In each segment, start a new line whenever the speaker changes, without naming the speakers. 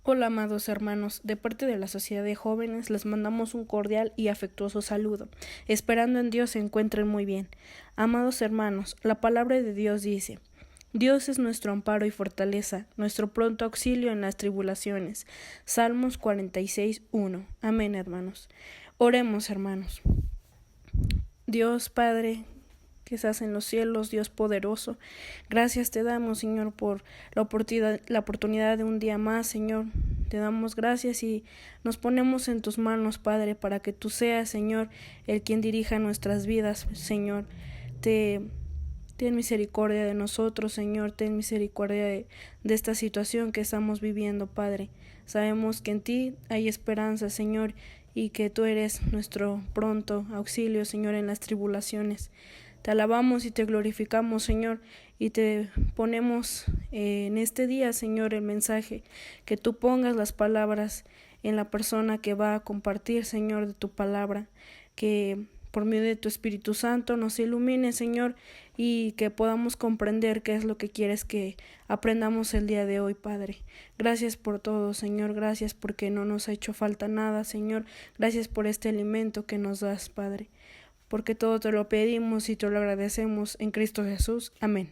Hola, amados hermanos, de parte de la Sociedad de Jóvenes les mandamos un cordial y afectuoso saludo, esperando en Dios se encuentren muy bien. Amados hermanos, la palabra de Dios dice: Dios es nuestro amparo y fortaleza, nuestro pronto auxilio en las tribulaciones. Salmos 46:1. Amén, hermanos. Oremos, hermanos. Dios Padre, que estás en los cielos, Dios poderoso, gracias te damos, Señor, por la oportunidad de un día más, Señor. Te damos gracias y nos ponemos en tus manos, Padre, para que tú seas, Señor, el quien dirija nuestras vidas, Señor. Ten misericordia de nosotros, Señor, ten misericordia de esta situación que estamos viviendo, Padre. Sabemos que en ti hay esperanza, Señor, y que tú eres nuestro pronto auxilio, Señor, en las tribulaciones. Te alabamos y te glorificamos, Señor, y te ponemos en este día, Señor, el mensaje, que tú pongas las palabras en la persona que va a compartir, Señor, de tu palabra, que por medio de tu Espíritu Santo nos ilumine, Señor, y que podamos comprender qué es lo que quieres que aprendamos el día de hoy, Padre. Gracias por todo, Señor, gracias porque no nos ha hecho falta nada, Señor, gracias por este alimento que nos das, Padre, porque todo te lo pedimos y te lo agradecemos en Cristo Jesús. Amén.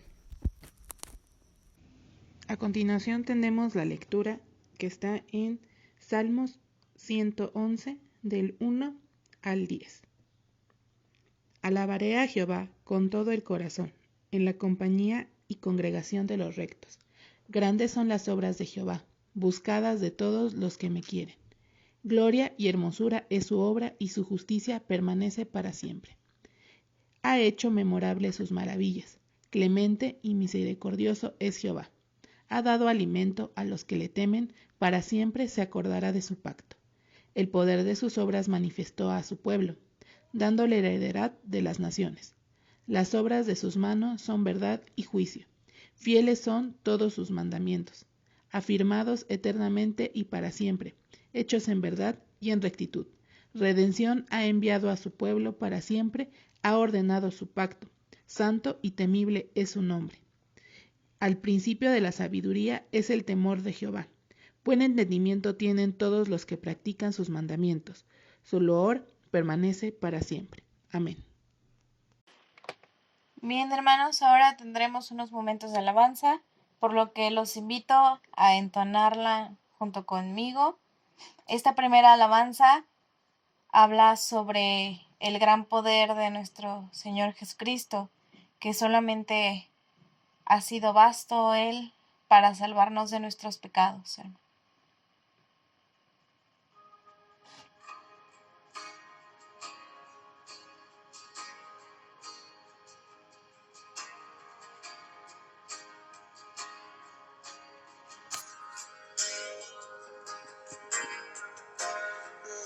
A continuación tenemos la lectura que está en Salmos 111 del 1 al 10. Alabaré a Jehová con todo el corazón, en la compañía y congregación de los rectos. Grandes son las obras de Jehová, buscadas de todos los que me quieren. Gloria y hermosura es su obra, y su justicia permanece para siempre. Ha hecho memorables sus maravillas. Clemente y misericordioso es Jehová. Ha dado alimento a los que le temen, para siempre se acordará de su pacto. El poder de sus obras manifestó a su pueblo, dándole heredad de las naciones. Las obras de sus manos son verdad y juicio. Fieles son todos sus mandamientos, afirmados eternamente y para siempre, hechos en verdad y en rectitud. Redención ha enviado a su pueblo para siempre, ha ordenado su pacto. Santo y temible es su nombre. Al principio de la sabiduría es el temor de Jehová. Buen entendimiento tienen todos los que practican sus mandamientos. Su loor permanece para siempre. Amén.
Bien, hermanos, ahora tendremos unos momentos de alabanza, por lo que los invito a entonarla junto conmigo. Esta primera alabanza habla sobre el gran poder de nuestro Señor Jesucristo, que solamente ha sido vasto Él para salvarnos de nuestros pecados, hermanos.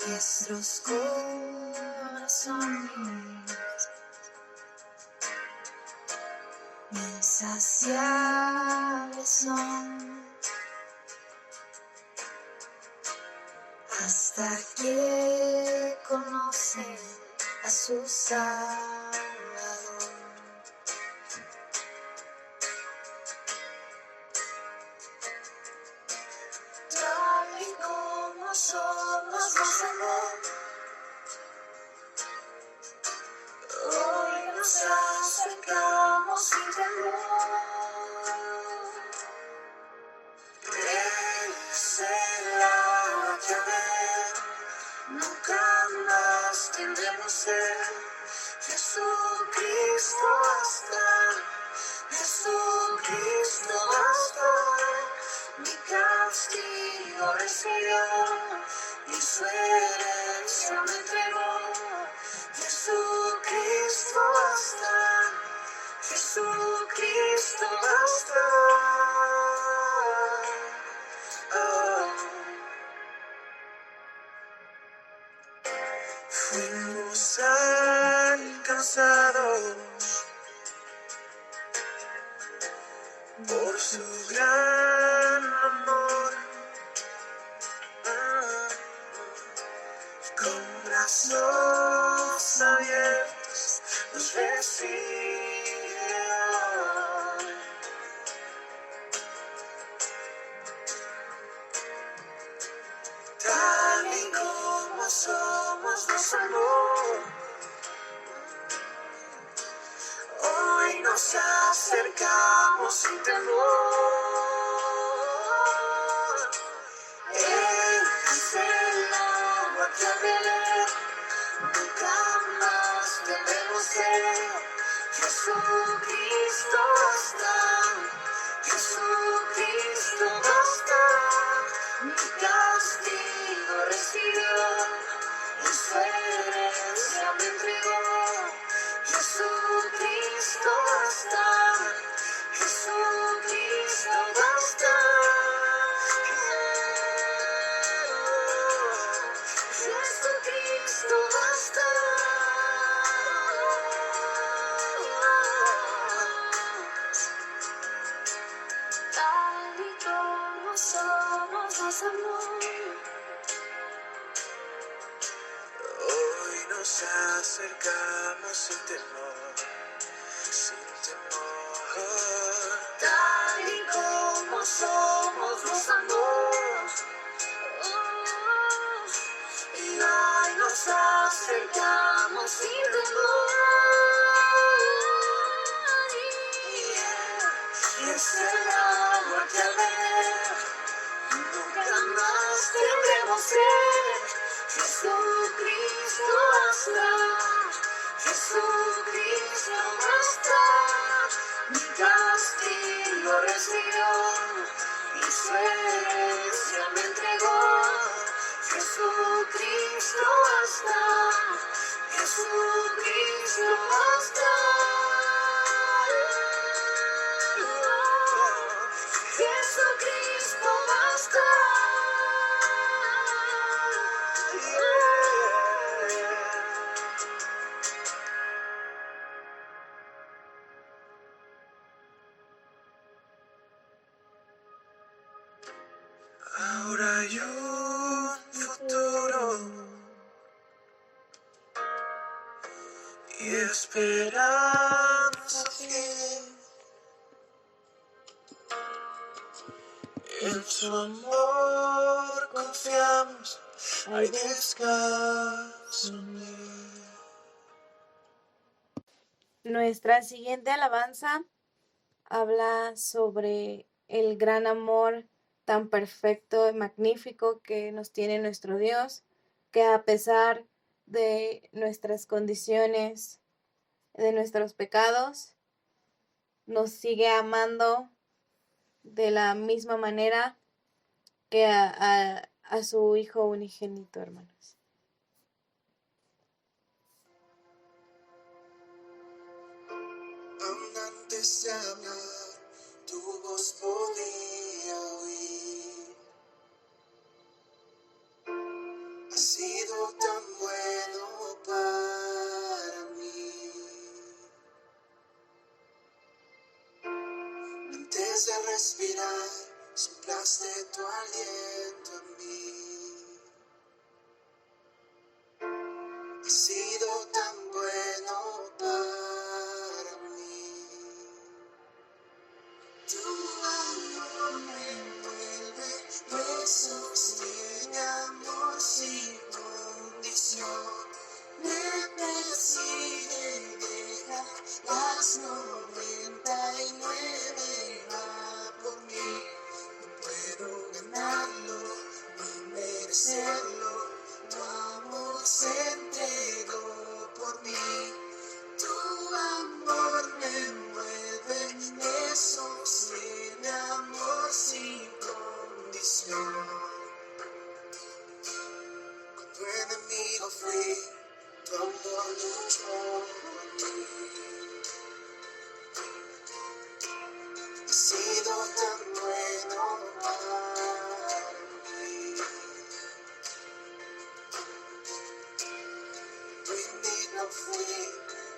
Nuestros corazones insaciables son hasta que conocen a su Salvador. Tal y como somos nos amó, hoy nos acercamos sin temor. Él es el agua que ver, nunca más tendremos sed. Jesucristo basta, Jesucristo basta. Mi castigo recibió y su herencia me entregó. Jesucristo basta, Jesucristo basta. Oh. Fuimos alcanzados por su gran amor, con brazos abiertos nos recibió. como somos nos amó. Hoy nos acercamos sin temor. Él es el agua que al beber nunca más debemos ser. Jesucristo basta, Jesucristo basta. Mi castigo recibió y su herencia me entregó. Jesucristo basta, Jesucristo basta. Jesucristo basta. Tal y como somos nos amó. Hoy nos acercamos sin temor, sin temor. Tal y como somos nos amó. Y hoy nos acercamos sin temor. Y es el agua que al beber nunca más tendremos sed. Jesucristo basta, Jesucristo basta. Mi castigo recibió y su herencia me entregó. Jesucristo basta, Jesucristo basta. Jesucristo basta. Ahora hay un futuro y esperanza fiel. En su amor confiamos, hay descanso en él.
Nuestra siguiente alabanza habla sobre el gran amor tan perfecto y magnífico que nos tiene nuestro Dios, que a pesar de nuestras condiciones, de nuestros pecados, nos sigue amando de la misma manera que a su Hijo unigénito, hermanos.
Aún antes de hablar, tu voz podía oír. Has sido tan bueno para mí. Antes de respirar, soplaste tu aliento en mí. Has sido tan bueno para mí. Tu amor me envuelve, me sostiene, amor sin condición. Me persigue, deja las 99 va por mí. No puedo ganarlo, ni merecerlo. Tu amor se entregó por mí. Tu amor me envuelve, me sostiene, amor sin condición. Cuando enemigo fui, tu amor luchó por mí. Has sido tan bueno para mí. Tu indigno fui,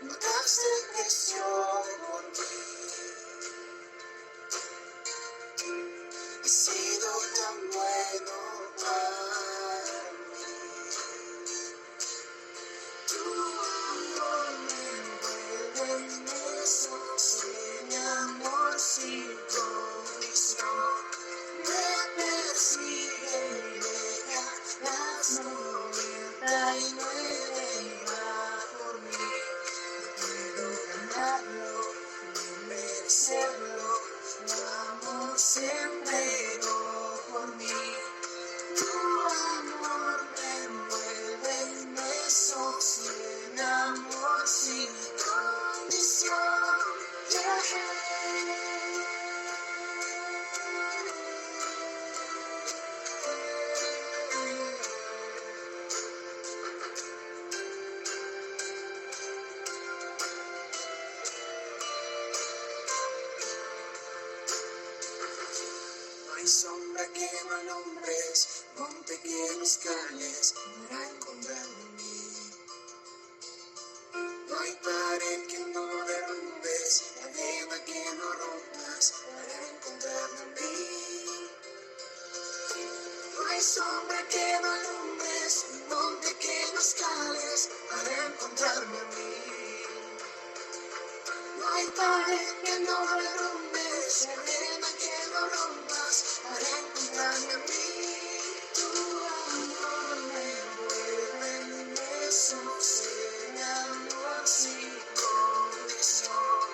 pagaste el precio por mí. Has sido tan bueno para mí. Tu amor me envuelve, nubes, monte que me escales para encontrarme en mí. No hay pared que no derrumbes, cadena que no rompas para encontrarme en mí. No hay sombra que no alumbres, monte que no escales para encontrarme en mí. No hay pared que no derrumbes, cadena que no rompas para encontrarme en mí. Tu amor me envuelve y me sostiene, amor sin condición.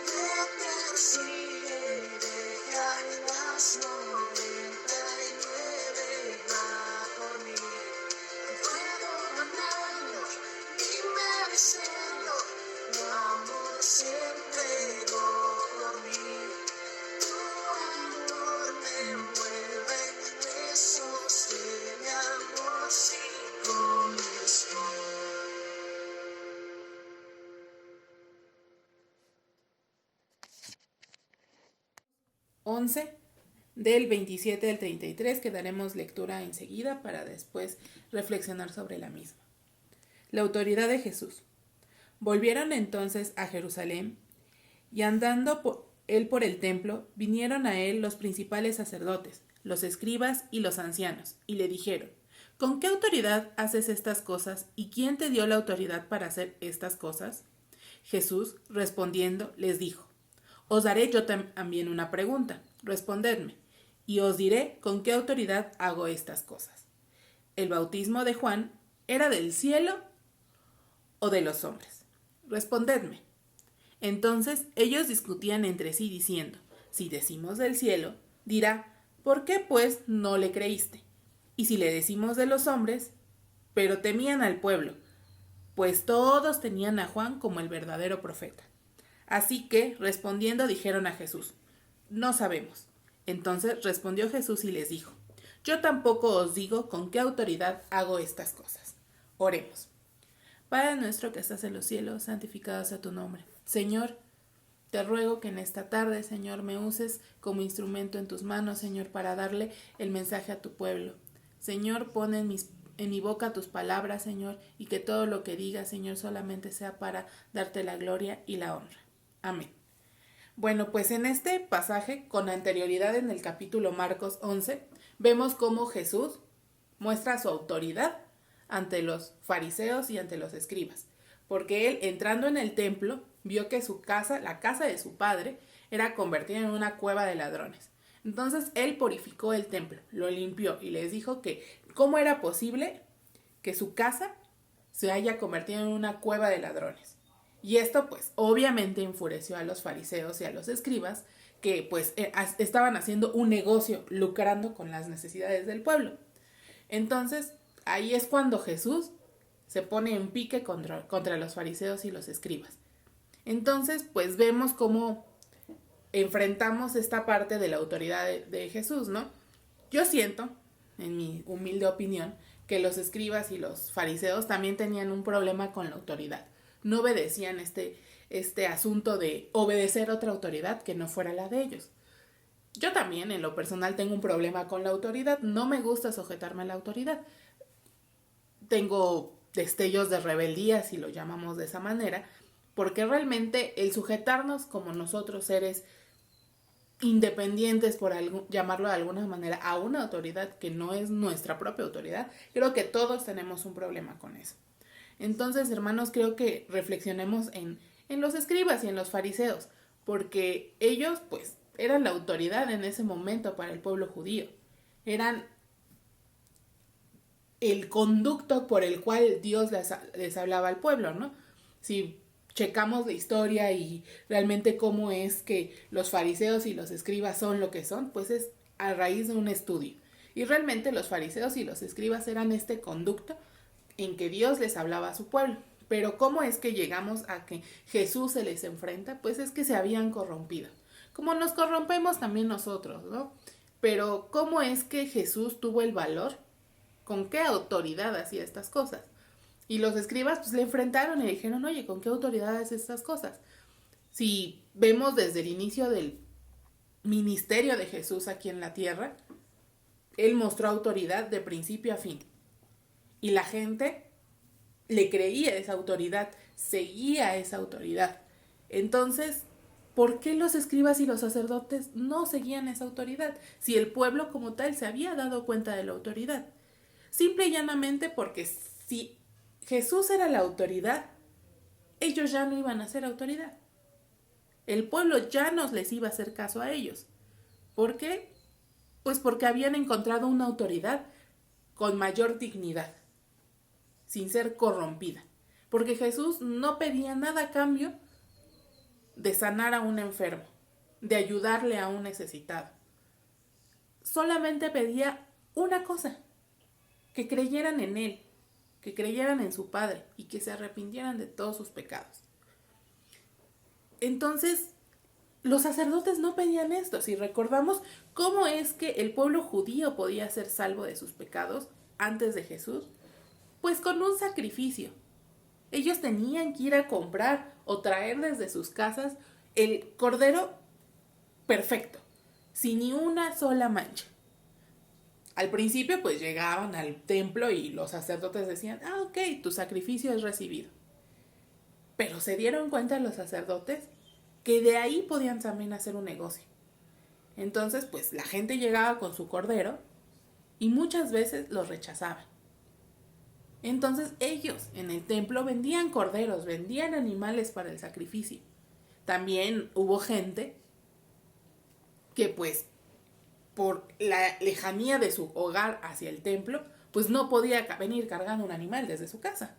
Me persigue y deja en las 99 va por mí. Puedo ganarlo y merecerlo, tu amor se entregó por mí. Tu amor me envuelve, me sostiene, amor sin condición.
Del 27 al 33, que daremos lectura enseguida para después reflexionar sobre la misma. La autoridad de Jesús. Volvieron entonces a Jerusalén, y andando él por el templo, vinieron a él los principales sacerdotes, los escribas y los ancianos, y le dijeron: ¿Con qué autoridad haces estas cosas, y quién te dio la autoridad para hacer estas cosas? Jesús, respondiendo, les dijo: Os daré yo también una pregunta, respondedme, y os diré con qué autoridad hago estas cosas. ¿El bautismo de Juan era del cielo o de los hombres? Respondedme. Entonces ellos discutían entre sí diciendo: Si decimos del cielo, dirá: ¿por qué pues no le creíste? Y si le decimos de los hombres, pero temían al pueblo, pues todos tenían a Juan como el verdadero profeta. Así que, respondiendo, dijeron a Jesús: No sabemos. Entonces respondió Jesús y les dijo: Yo tampoco os digo con qué autoridad hago estas cosas. Oremos. Padre nuestro que estás en los cielos, santificado sea tu nombre. Señor, te ruego que en esta tarde, Señor, me uses como instrumento en tus manos, Señor, para darle el mensaje a tu pueblo. Señor, pon en mi boca tus palabras, Señor, y que todo lo que diga, Señor, solamente sea para darte la gloria y la honra. Amén. Bueno, pues en este pasaje, con anterioridad en el capítulo Marcos 11, vemos cómo Jesús muestra su autoridad ante los fariseos y ante los escribas, porque él, entrando en el templo, vio que su casa, la casa de su padre, era convertida en una cueva de ladrones. Entonces él purificó el templo, lo limpió y les dijo que cómo era posible que su casa se haya convertido en una cueva de ladrones. Y esto pues obviamente enfureció a los fariseos y a los escribas, que pues estaban haciendo un negocio, lucrando con las necesidades del pueblo. Entonces ahí es cuando Jesús se pone en pique contra los fariseos y los escribas. Entonces pues vemos cómo enfrentamos esta parte de la autoridad de Jesús, ¿no? Yo siento, en mi humilde opinión, que los escribas y los fariseos también tenían un problema con la autoridad. No obedecían este asunto de obedecer a otra autoridad que no fuera la de ellos. Yo también, en lo personal, tengo un problema con la autoridad. No me gusta sujetarme a la autoridad. Tengo destellos de rebeldía, si lo llamamos de esa manera, porque realmente el sujetarnos como nosotros, seres independientes, por llamarlo de alguna manera, a una autoridad que no es nuestra propia autoridad, creo que todos tenemos un problema con eso. Entonces, hermanos, creo que reflexionemos en los escribas y en los fariseos, porque ellos, pues, eran la autoridad en ese momento para el pueblo judío. Eran el conducto por el cual Dios les hablaba al pueblo, ¿no? Si checamos la historia y realmente cómo es que los fariseos y los escribas son lo que son, pues es a raíz de un estudio. Y realmente los fariseos y los escribas eran este conducto en que Dios les hablaba a su pueblo. Pero ¿cómo es que llegamos a que Jesús se les enfrenta? Pues es que se habían corrompido. Como nos corrompemos también nosotros, ¿no? Pero ¿cómo es que Jesús tuvo el valor? ¿Con qué autoridad hacía estas cosas? Y los escribas pues le enfrentaron y le dijeron: oye, ¿con qué autoridad haces estas cosas? Si vemos desde el inicio del ministerio de Jesús aquí en la tierra, él mostró autoridad de principio a fin. Y la gente le creía esa autoridad, seguía esa autoridad. Entonces, ¿por qué los escribas y los sacerdotes no seguían esa autoridad? Si el pueblo como tal se había dado cuenta de la autoridad. Simple y llanamente porque si Jesús era la autoridad, ellos ya no iban a ser autoridad. El pueblo ya no les iba a hacer caso a ellos. ¿Por qué? Pues porque habían encontrado una autoridad con mayor dignidad, sin ser corrompida. Porque Jesús no pedía nada a cambio de sanar a un enfermo, de ayudarle a un necesitado. Solamente pedía una cosa, que creyeran en Él, que creyeran en su Padre y que se arrepintieran de todos sus pecados. Entonces, los sacerdotes no pedían esto. Si recordamos cómo es que el pueblo judío podía ser salvo de sus pecados antes de Jesús, pues con un sacrificio. Ellos tenían que ir a comprar o traer desde sus casas el cordero perfecto, sin ni una sola mancha. Al principio pues llegaban al templo y los sacerdotes decían, ok, tu sacrificio es recibido. Pero se dieron cuenta los sacerdotes que de ahí podían también hacer un negocio. Entonces pues la gente llegaba con su cordero y muchas veces los rechazaban. Entonces ellos en el templo vendían corderos, vendían animales para el sacrificio. También hubo gente que pues por la lejanía de su hogar hacia el templo, pues no podía venir cargando un animal desde su casa.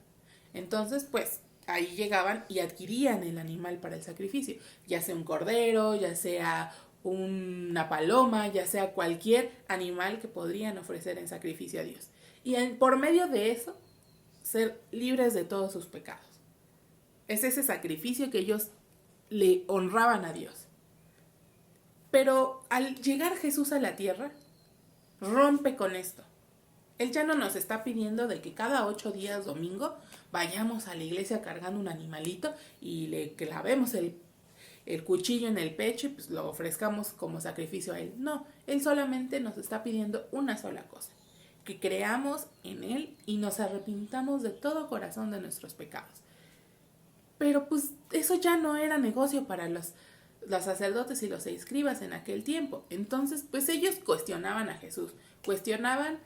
Entonces pues ahí llegaban y adquirían el animal para el sacrificio, ya sea un cordero, ya sea una paloma, ya sea cualquier animal que podrían ofrecer en sacrificio a Dios. Y por medio de eso, ser libres de todos sus pecados. Es ese sacrificio que ellos le honraban a Dios. Pero al llegar Jesús a la tierra, rompe con esto. Él ya no nos está pidiendo de que cada 8 días domingo vayamos a la iglesia cargando un animalito y le clavemos el cuchillo en el pecho y pues lo ofrezcamos como sacrificio a Él. No, Él solamente nos está pidiendo una sola cosa: que creamos en Él y nos arrepintamos de todo corazón de nuestros pecados. Pero pues eso ya no era negocio para los sacerdotes y los escribas en aquel tiempo. Entonces pues ellos cuestionaban a Jesús, cuestionaban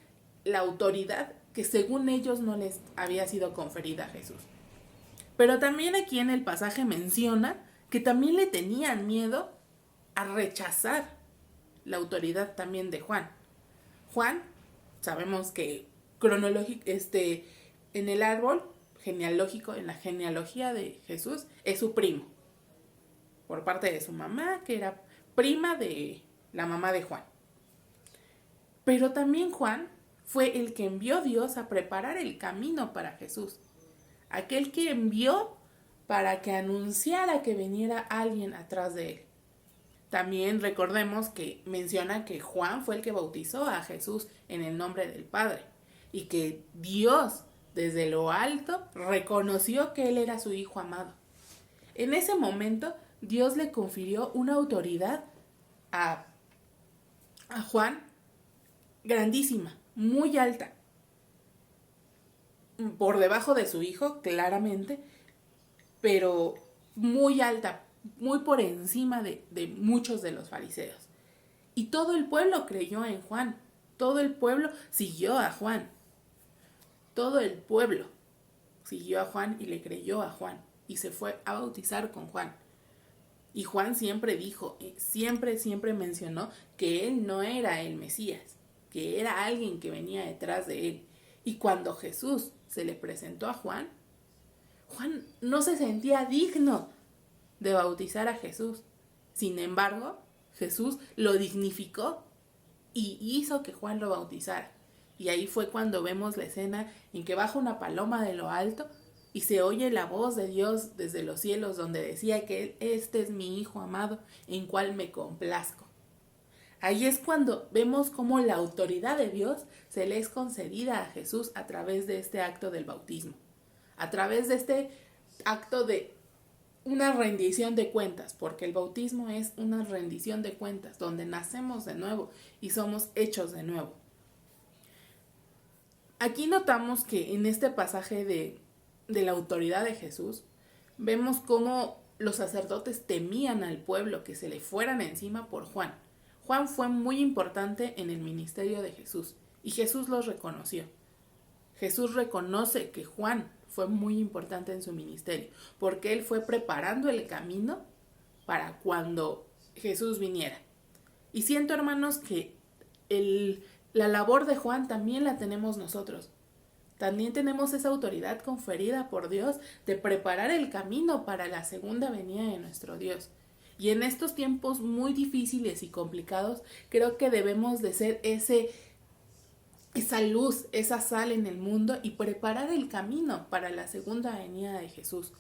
la autoridad que según ellos no les había sido conferida a Jesús. Pero también aquí en el pasaje menciona que también le tenían miedo a rechazar la autoridad también de Juan. Juan, sabemos que en el árbol genealógico, en la genealogía de Jesús, es su primo, por parte de su mamá, que era prima de la mamá de Juan. Pero también Juan fue el que envió Dios a preparar el camino para Jesús. Aquel que envió para que anunciara que viniera alguien atrás de él. También recordemos que menciona que Juan fue el que bautizó a Jesús en el nombre del Padre y que Dios desde lo alto reconoció que él era su hijo amado. En ese momento Dios le confirió una autoridad a Juan grandísima, muy alta, por debajo de su hijo claramente, pero muy alta, muy por encima de muchos de los fariseos. Y todo el pueblo creyó en Juan, todo el pueblo siguió a Juan, todo el pueblo siguió a Juan y le creyó a Juan y se fue a bautizar con Juan. Y Juan siempre dijo, siempre mencionó que él no era el Mesías, que era alguien que venía detrás de él. Y cuando Jesús se le presentó a Juan, Juan no se sentía digno de bautizar a Jesús. Sin embargo, Jesús lo dignificó y hizo que Juan lo bautizara. Y ahí fue cuando vemos la escena en que baja una paloma de lo alto y se oye la voz de Dios desde los cielos, donde decía que este es mi Hijo amado, en cual me complazco. Ahí es cuando vemos cómo la autoridad de Dios se le es concedida a Jesús a través de este acto del bautismo, a través de este acto de una rendición de cuentas, porque el bautismo es una rendición de cuentas, donde nacemos de nuevo y somos hechos de nuevo. Aquí notamos que en este pasaje de la autoridad de Jesús, vemos cómo los sacerdotes temían al pueblo que se le fueran encima por Juan. Juan fue muy importante en el ministerio de Jesús y Jesús los reconoció. Jesús reconoce que Juan fue muy importante en su ministerio porque él fue preparando el camino para cuando Jesús viniera. Y siento, hermanos, que la labor de Juan también la tenemos nosotros. También tenemos esa autoridad conferida por Dios de preparar el camino para la segunda venida de nuestro Dios. Y en estos tiempos muy difíciles y complicados, creo que debemos de ser esa luz, esa sal en el mundo y preparar el camino para la segunda venida de Jesús.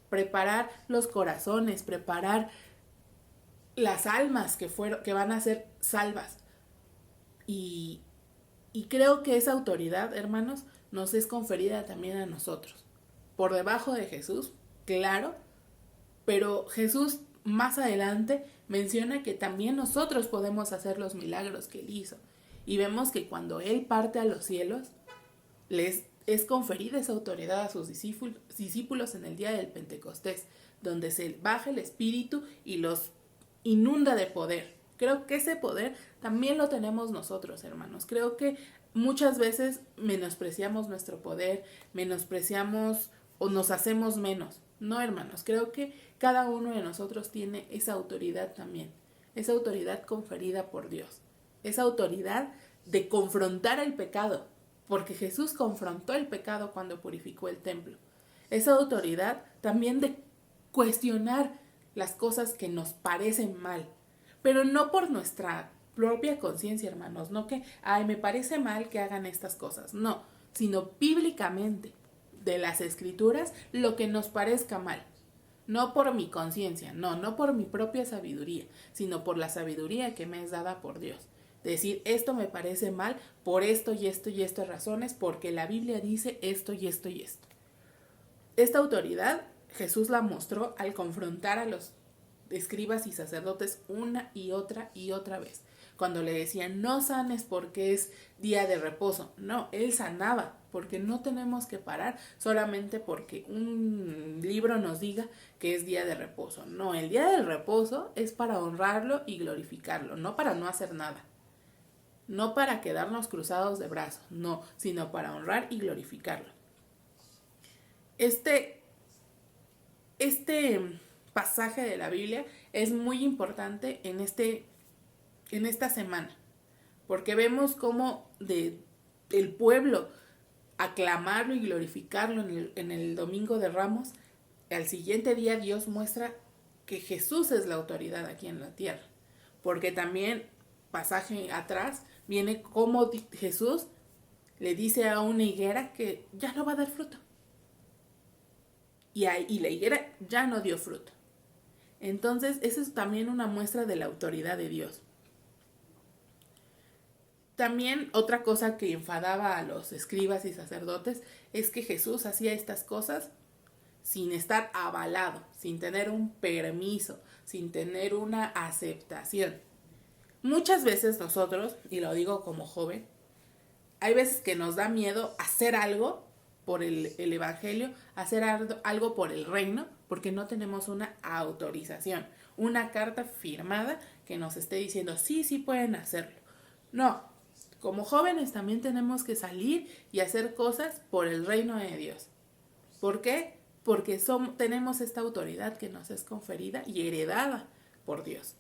Preparar los corazones, preparar las almas que van a ser salvas. Y creo que esa autoridad, hermanos, nos es conferida también a nosotros. Por debajo de Jesús, claro, pero Jesús más adelante menciona que también nosotros podemos hacer los milagros que Él hizo. Y vemos que cuando Él parte a los cielos, les es conferida esa autoridad a sus discípulos en el día del Pentecostés, donde se baja el Espíritu y los inunda de poder. Creo que ese poder también lo tenemos nosotros, hermanos. Creo que muchas veces menospreciamos nuestro poder, menospreciamos o nos hacemos menos. No, hermanos, creo que cada uno de nosotros tiene esa autoridad también, esa autoridad conferida por Dios, esa autoridad de confrontar el pecado, porque Jesús confrontó el pecado cuando purificó el templo. Esa autoridad también de cuestionar las cosas que nos parecen mal, pero no por nuestra propia conciencia, hermanos, no que, me parece mal que hagan estas cosas, no, sino bíblicamente, de las Escrituras, lo que nos parezca mal, no por mi conciencia, no por mi propia sabiduría, sino por la sabiduría que me es dada por Dios. Decir, esto me parece mal por esto y esto y estas razones, porque la Biblia dice esto y esto y esto. Esta autoridad Jesús la mostró al confrontar a los escribas y sacerdotes una y otra vez. Cuando le decían, no sanes porque es día de reposo. No, Él sanaba, porque no tenemos que parar solamente porque un libro nos diga que es día de reposo. No, el día del reposo es para honrarlo y glorificarlo, no para no hacer nada. No para quedarnos cruzados de brazos, no, sino para honrar y glorificarlo. Este pasaje de la Biblia es muy importante en esta semana, porque vemos cómo el pueblo aclamarlo y glorificarlo en el Domingo de Ramos, al siguiente día Dios muestra que Jesús es la autoridad aquí en la tierra, porque también pasaje atrás viene como Jesús le dice a una higuera que ya no va a dar fruto. Y la higuera ya no dio fruto. Entonces, eso es también una muestra de la autoridad de Dios. También otra cosa que enfadaba a los escribas y sacerdotes es que Jesús hacía estas cosas sin estar avalado, sin tener un permiso, sin tener una aceptación. Muchas veces nosotros, y lo digo como joven, hay veces que nos da miedo hacer algo por el evangelio, hacer algo por el reino, porque no tenemos una autorización, una carta firmada que nos esté diciendo, sí pueden hacerlo. No, como jóvenes también tenemos que salir y hacer cosas por el reino de Dios. ¿Por qué? Porque tenemos esta autoridad que nos es conferida y heredada por Dios,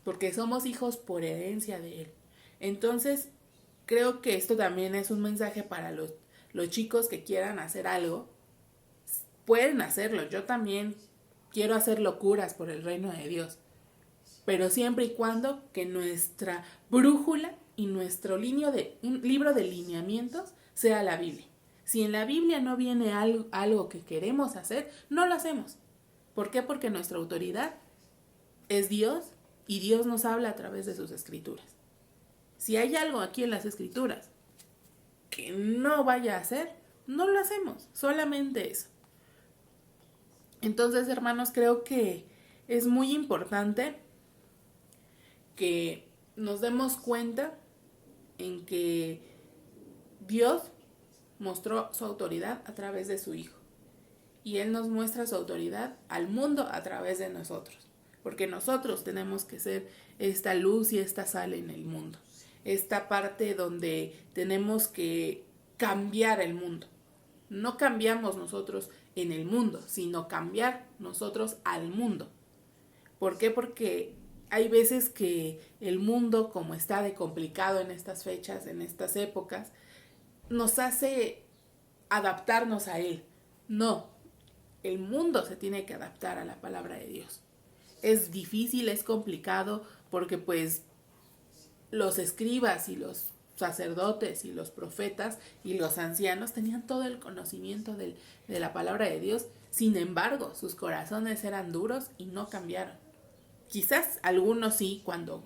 porque somos hijos por herencia de Él. Entonces, creo que esto también es un mensaje para los chicos que quieran hacer algo. Pueden hacerlo. Yo también quiero hacer locuras por el reino de Dios, pero siempre y cuando que nuestra brújula y nuestro un libro de lineamientos sea la Biblia. Si en la Biblia no viene algo que queremos hacer, no lo hacemos. ¿Por qué? Porque nuestra autoridad es Dios y Dios nos habla a través de sus escrituras. Si hay algo aquí en las escrituras que no vaya a hacer, no lo hacemos, solamente eso. Entonces, hermanos, creo que es muy importante que nos demos cuenta en que Dios mostró su autoridad a través de su Hijo. Y Él nos muestra su autoridad al mundo a través de nosotros. Porque nosotros tenemos que ser esta luz y esta sal en el mundo. Esta parte donde tenemos que cambiar el mundo. No cambiamos nosotros en el mundo, sino cambiar nosotros al mundo. ¿Por qué? Porque hay veces que el mundo, como está de complicado en estas fechas, en estas épocas, nos hace adaptarnos a él. No, el mundo se tiene que adaptar a la palabra de Dios. Es difícil, es complicado, porque pues los escribas y los sacerdotes y los profetas y los ancianos tenían todo el conocimiento de la palabra de Dios. Sin embargo, sus corazones eran duros y no cambiaron. Quizás algunos sí, cuando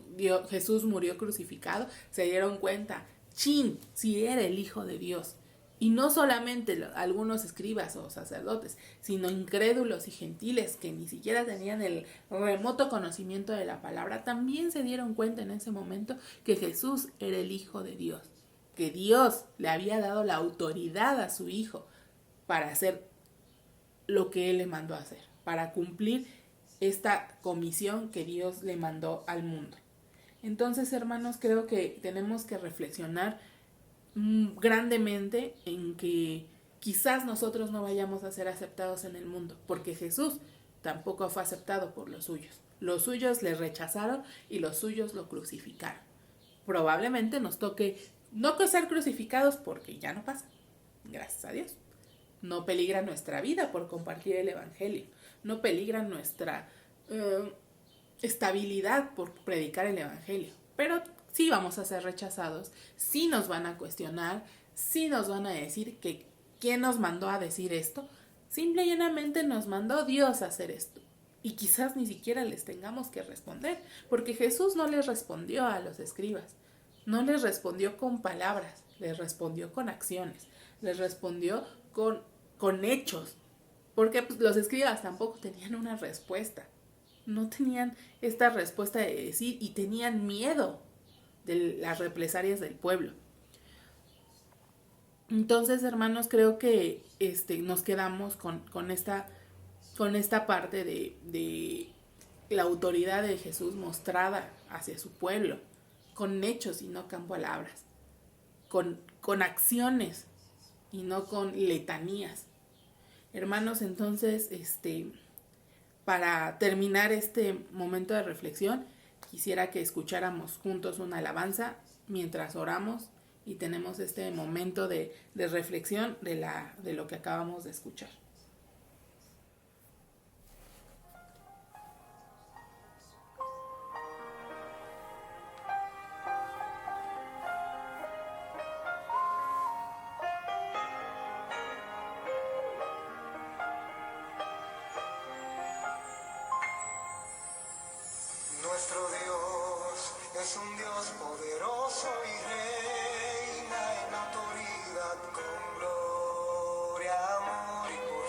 Jesús murió crucificado, se dieron cuenta, chin, si era el Hijo de Dios. Y no solamente algunos escribas o sacerdotes, sino incrédulos y gentiles que ni siquiera tenían el remoto conocimiento de la palabra, también se dieron cuenta en ese momento que Jesús era el Hijo de Dios, que Dios le había dado la autoridad a su Hijo para hacer lo que Él le mandó a hacer, para cumplir esta comisión que Dios le mandó al mundo. Entonces, hermanos, creo que tenemos que reflexionar grandemente en que quizás nosotros no vayamos a ser aceptados en el mundo, porque Jesús tampoco fue aceptado por los suyos. Los suyos le rechazaron y los suyos lo crucificaron. Probablemente nos toque no ser crucificados porque ya no pasa, gracias a Dios. No peligra nuestra vida por compartir el evangelio, no peligra nuestra estabilidad por predicar el evangelio, pero sí vamos a ser rechazados, sí nos van a cuestionar, sí nos van a decir que ¿quién nos mandó a decir esto? Simple y llanamente nos mandó Dios a hacer esto. Y quizás ni siquiera les tengamos que responder, porque Jesús no les respondió a los escribas, no les respondió con palabras, les respondió con acciones, les respondió con hechos, porque pues, los escribas tampoco tenían una respuesta, no tenían esta respuesta de decir y tenían miedo de las represalias del pueblo. Entonces, hermanos, creo que nos quedamos con esta parte de la autoridad de Jesús mostrada hacia su pueblo, con hechos y no con palabras, con acciones y no con letanías. Hermanos, entonces, para terminar este momento de reflexión, quisiera que escucháramos juntos una alabanza mientras oramos y tenemos este momento de reflexión de lo que acabamos de escuchar.
Nuestro Dios es un Dios poderoso y reina en autoridad con gloria, amor y poder.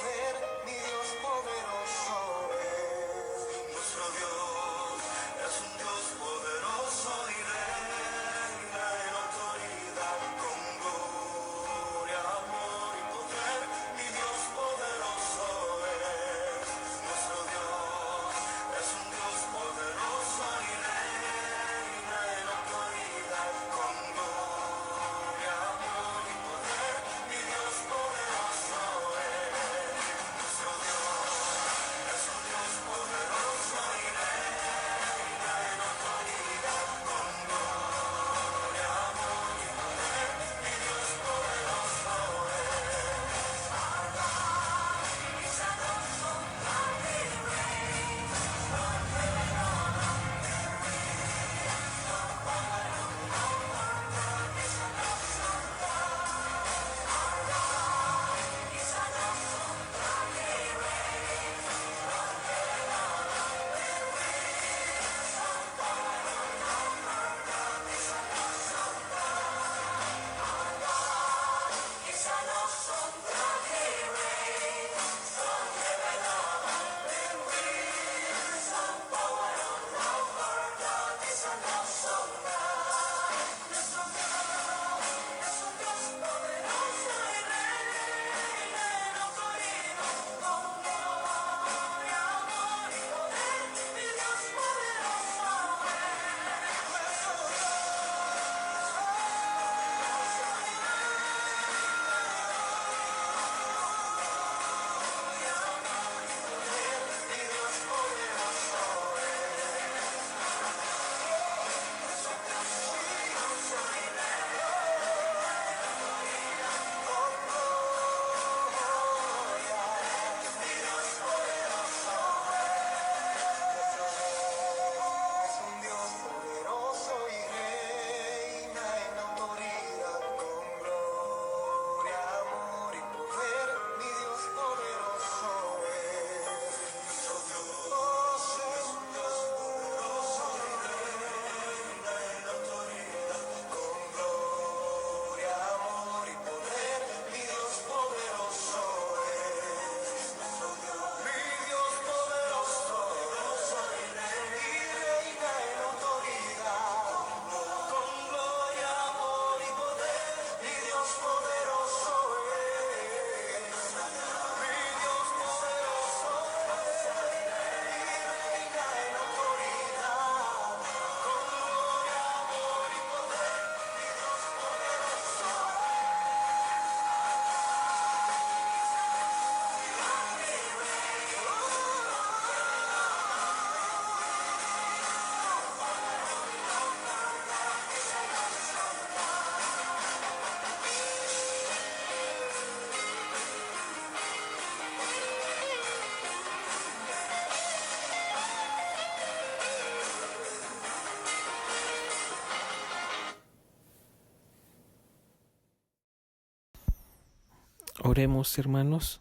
Oremos, hermanos.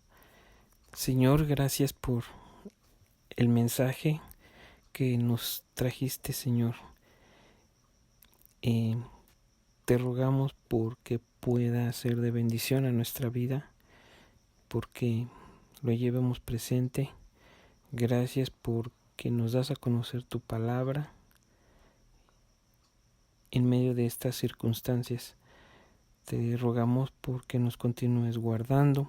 Señor, gracias por el mensaje que nos trajiste, Señor. Te rogamos porque pueda ser de bendición a nuestra vida, porque lo llevemos presente. Gracias porque nos das a conocer tu palabra en medio de estas circunstancias. Te rogamos porque nos continúes guardando.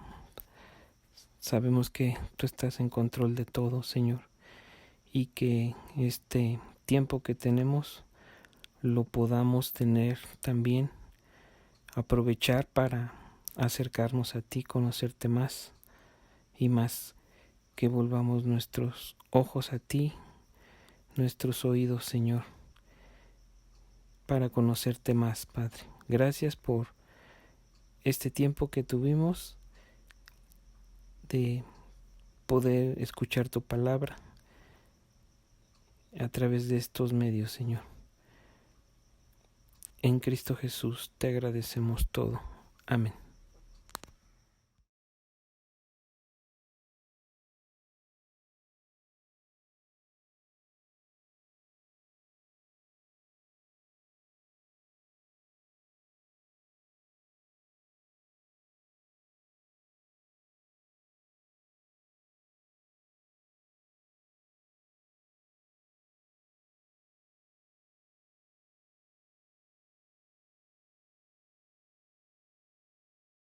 Sabemos que tú estás en control de todo, Señor, y que este tiempo que tenemos lo podamos tener también, aprovechar para acercarnos a ti, conocerte más y más, que volvamos nuestros ojos a ti, nuestros oídos, Señor, para conocerte más, Padre. Gracias por este tiempo que tuvimos de poder escuchar tu palabra a través de estos medios, Señor. En Cristo Jesús te agradecemos todo. Amén.